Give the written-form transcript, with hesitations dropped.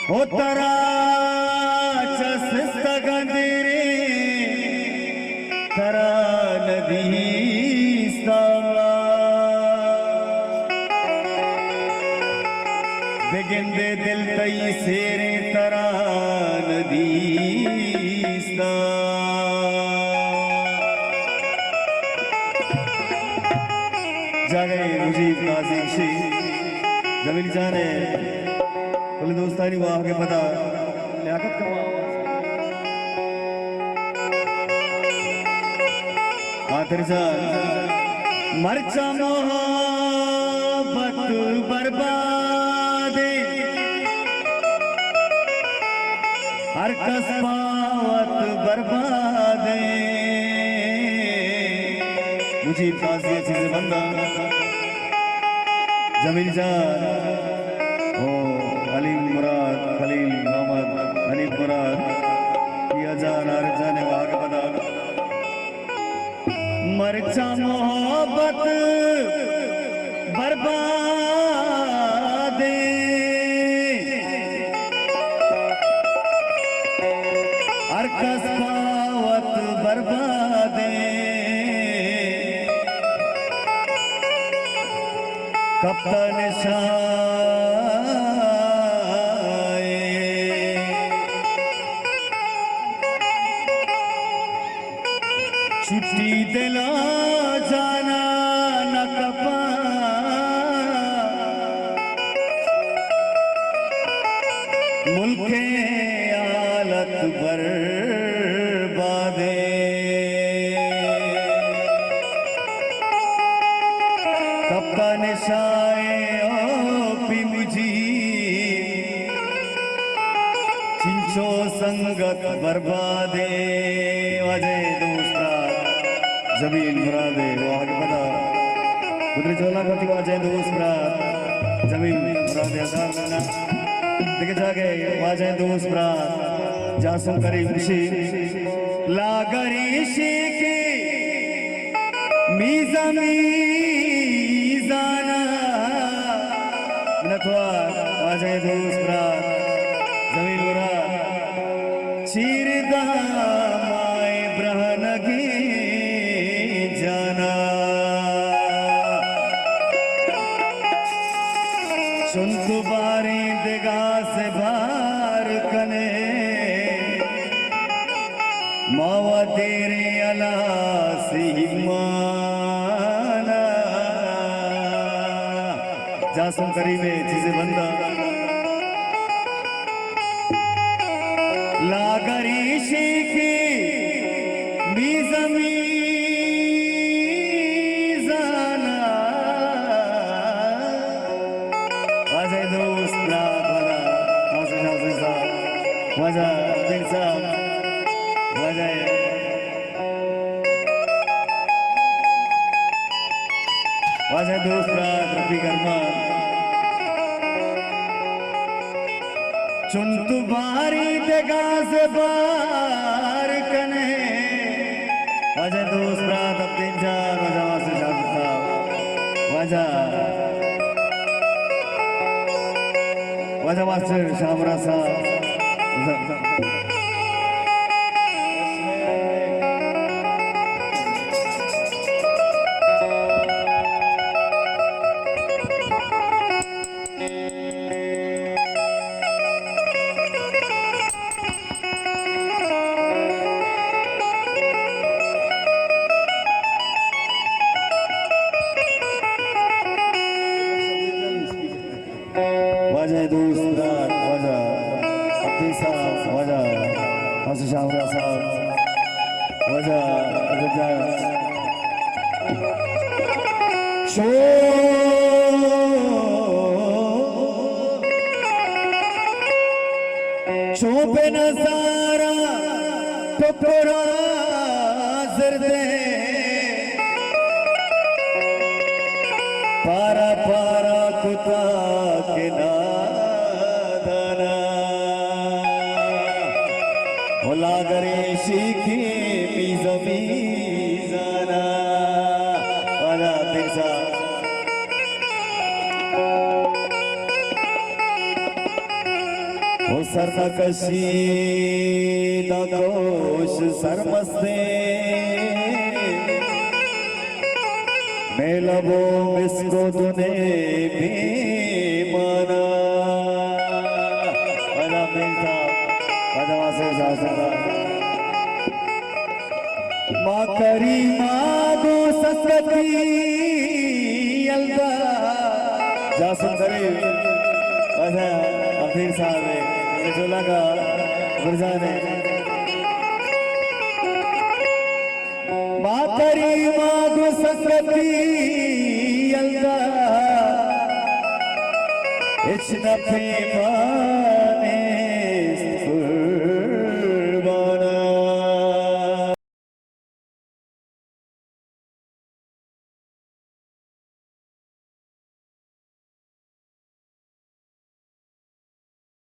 हो तरा चस्तगंदिरे तरा नदी बेगिंदे दिल तई सेरे तरा नदी जागे मुजीब कासिम शी जमील जाने कुल दोस्तानी वाह के पता लियाकत का आखिर मरचा मोहब्बत बर्बाद हर कसबावत बर्बाद मुझे काजी अच्छी से बंदा जमील जान ओ अली मुराद खलील मोहम्मद हनीफ मुराद किया जान हर जाने वहाँ के पता मरचा मोहब्बत बर्बाद हर कसबावत बर्बाद कप्तान छुट्टी दिला जाना न कपा मुल्के आलत बर्बादे कप्तान शाए ओ पी मुझी चिंचो संगत बर्बादे वजह दूसरा जमील मुरादे वहाँ के पता पुत्री चोला करती वाजह दूसरा जमील मुरादे आसार नाना देखे जाके वाजह दूसरा जासम करीम शी लागरीशी की मीज़ा मीज़ाना नथवा वाजह दूसरा जमील मुराद चीरदा माए ब्रहनगी जाना सुन तुम्हारी दिगा से बार कने मावा तेरे अला सिमाना जासम करीबे चीजें बंदा लागरीशी की मीज़ा मीज़ाना वाजह दोस्त रात वाला मासूम शाह साहब वाजह दिल साहब वाजह दोस्त रात रफीक अरमान चुन तुम्हारी दगा से बार कने वजह दोस्त रात अब तीन चार वजह वासे शाह साहब वजह वासे शामरा साहब वजह दोस्त रात वजह अब्दी साहब वजह वासे शामरा साहब वजह शोबे नजारा टोकरा जरदे पारा पारा कुता के नादाना होला करे शीखी मीज़ा मीज़ाना वाला दिलसा वो सरनकशी नकोश सरमस्ते मेलबो मिसको दुने भीमना अदा मिलता अदा से शासना माँ करी माँ गो सस्कती अलदा जासुन करी अदा अफीर साहब है जो लगा गुरजाने माँ करी माँ गो सस्कती अलदा इच नफे माँ